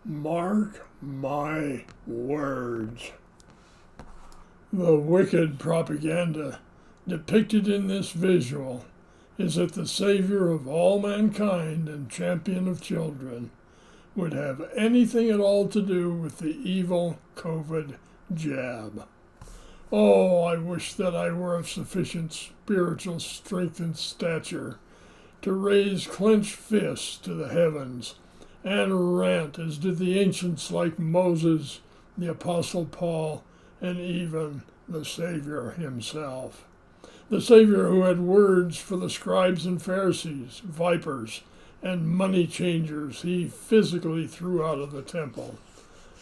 Mark my words. The wicked propaganda depicted in this visual is that the Savior of all mankind and champion of children would have anything at all to do with the evil COVID jab. Oh, I wish that I were of sufficient spiritual strength and stature to raise clenched fists to the heavens and rant as did the ancients like Moses, the Apostle Paul, and even the Savior himself. The Savior who had words for the scribes and Pharisees, vipers, and money changers he physically threw out of the temple.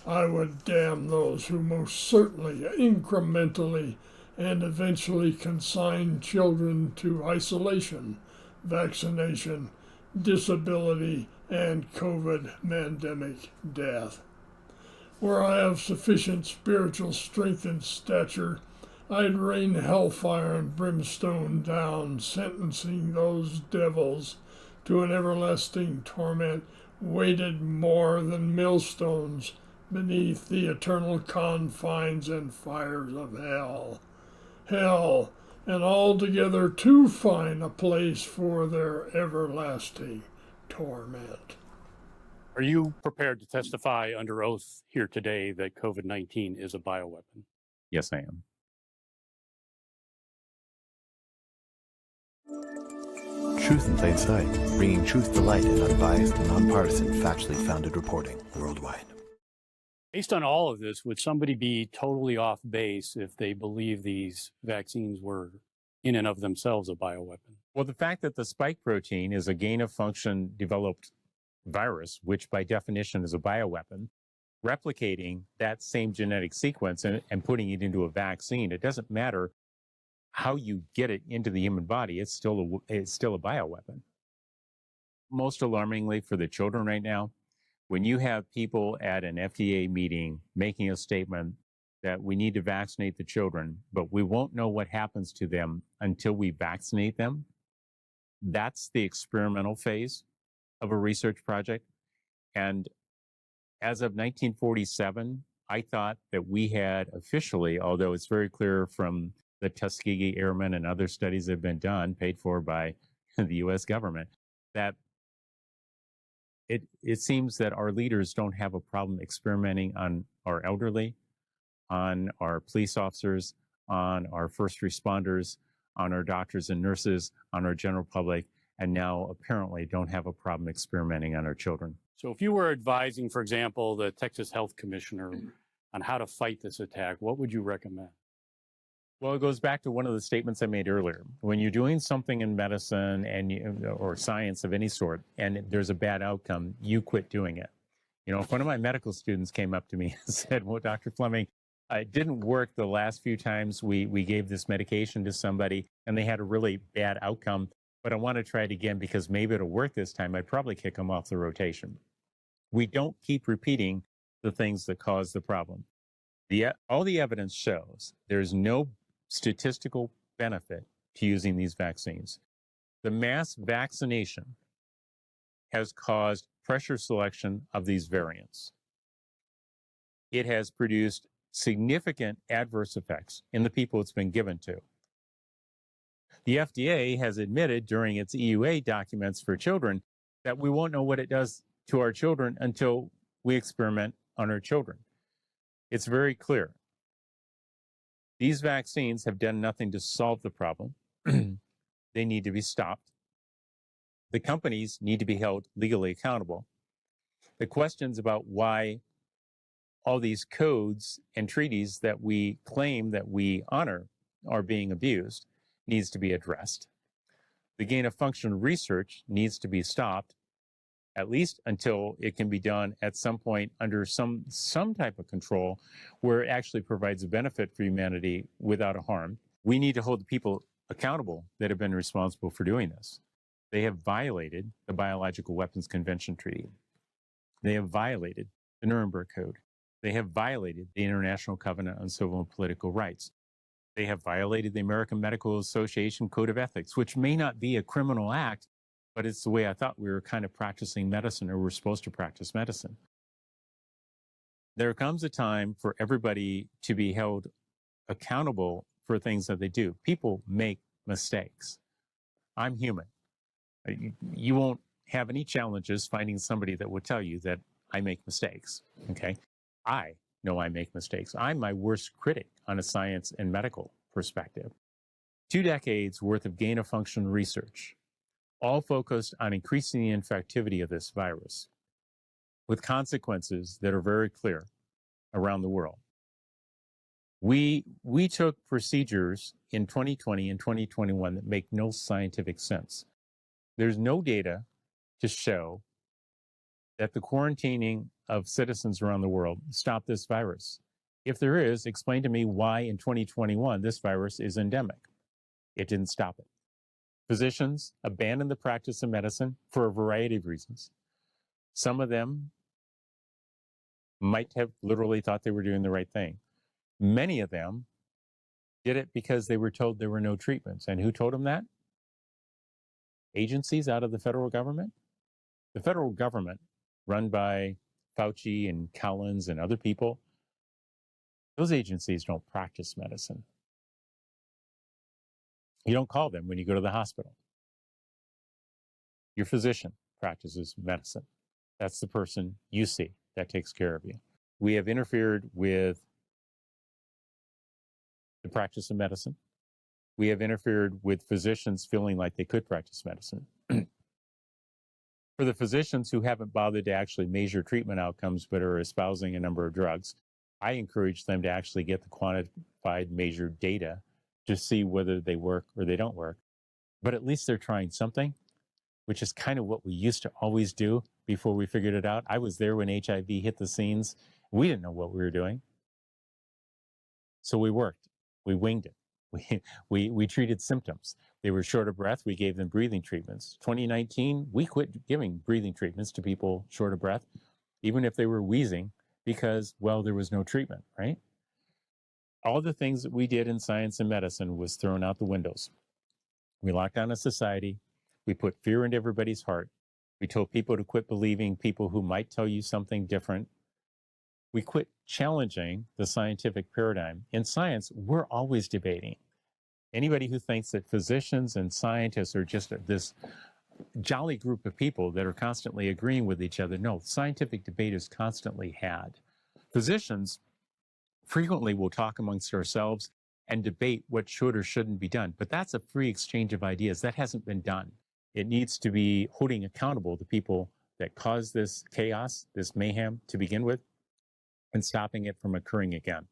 I would damn those who most certainly, incrementally, and eventually consign children to isolation, vaccination, disability, and COVID mandemic death. Where I have sufficient spiritual strength and stature, I'd rain hellfire and brimstone down, sentencing those devils to an everlasting torment weighted more than millstones beneath the eternal confines and fires of hell. Hell, and altogether too fine a place for their everlasting torment. Are you prepared to testify under oath here today that COVID-19 is a bioweapon? Yes, I am. Truth in Plain Sight, bringing truth to light in unbiased and nonpartisan, factually founded reporting worldwide. Based on all of this, would somebody be totally off base if they believe these vaccines were in and of themselves a bioweapon? Well, the fact that the spike protein is a gain-of-function developed virus, which by definition is a bioweapon, replicating that same genetic sequence and putting it into a vaccine, it doesn't matter how you get it into the human body, it's still a bioweapon. Most alarmingly for the children right now, when you have people at an FDA meeting making a statement that we need to vaccinate the children, but we won't know what happens to them until we vaccinate them, that's the experimental phase of a research project. And as of 1947, I thought that we had officially, although it's very clear from the Tuskegee Airmen and other studies that have been done, paid for by the US government, that it seems that our leaders don't have a problem experimenting on our elderly, on our police officers, on our first responders, on our doctors and nurses, on our general public, and now apparently don't have a problem experimenting on our children. So if you were advising, for example, the Texas Health Commissioner on how to fight this attack, what would you recommend? Well, it goes back to one of the statements I made earlier. When you're doing something in medicine or science of any sort, and there's a bad outcome, you quit doing it. You know, if one of my medical students came up to me and said, well, Dr. Fleming, it didn't work the last few times we gave this medication to somebody and they had a really bad outcome, but I want to try it again because maybe it'll work this time, I'd probably kick them off the rotation. We don't keep repeating the things that cause the problem. All the evidence shows there's no statistical benefit to using these vaccines. The mass vaccination has caused pressure selection of these variants. It has produced significant adverse effects in the people it's been given to. The FDA has admitted during its EUA documents for children that we won't know what it does to our children until we experiment on our children. It's very clear. These vaccines have done nothing to solve the problem. They need to be stopped. The companies need to be held legally accountable. The questions about why all these codes and treaties that we claim that we honor are being abused needs to be addressed. The gain-of-function research needs to be stopped, at least until it can be done at some point under some type of control where it actually provides a benefit for humanity without a harm. We need to hold the people accountable that have been responsible for doing this. They have violated the Biological Weapons Convention Treaty. They have violated the Nuremberg Code. They have violated the International Covenant on Civil and Political Rights. They have violated the American Medical Association Code of Ethics, which may not be a criminal act, but it's the way I thought we were kind of practicing medicine, or we're supposed to practice medicine. There comes a time for everybody to be held accountable for things that they do. People make mistakes. I'm human. You won't have any challenges finding somebody that will tell you that I make mistakes, okay? I know I make mistakes. I'm my worst critic on a science and medical perspective. 2 decades worth of gain-of-function research, all focused on increasing the infectivity of this virus, with consequences that are very clear around the world. We took procedures in 2020 and 2021 that make no scientific sense. There's no data to show that the quarantining of citizens around the world stopped this virus. If there is, explain to me why in 2021 this virus is endemic. It didn't stop it. Physicians abandoned the practice of medicine for a variety of reasons. Some of them might have literally thought they were doing the right thing. Many of them did it because they were told there were no treatments. And who told them that? Agencies out of the federal government. The federal government, run by Fauci and Collins and other people, those agencies don't practice medicine. You don't call them when you go to the hospital. Your physician practices medicine. That's the person you see that takes care of you. We have interfered with the practice of medicine. We have interfered with physicians feeling like they could practice medicine. For the physicians who haven't bothered to actually measure treatment outcomes but are espousing a number of drugs, I encourage them to actually get the quantified, measured data to see whether they work or they don't work. But at least they're trying something, which is kind of what we used to always do before we figured it out. I was there when HIV hit the scenes. We didn't know what we were doing. So we worked. We winged it. We treated symptoms. They were short of breath. We gave them breathing treatments. 2019, we quit giving breathing treatments to people short of breath, even if they were wheezing, because, well, there was no treatment, right? All the things that we did in science and medicine was thrown out the windows. We locked down a society. We put fear into everybody's heart. We told people to quit believing people who might tell you something different. We quit challenging the scientific paradigm. In science, we're always debating. Anybody who thinks that physicians and scientists are just this jolly group of people that are constantly agreeing with each other, no, scientific debate is constantly had. Physicians frequently will talk amongst ourselves and debate what should or shouldn't be done, but that's a free exchange of ideas. That hasn't been done. It needs to be holding accountable the people that caused this chaos, this mayhem to begin with, and stopping it from occurring again.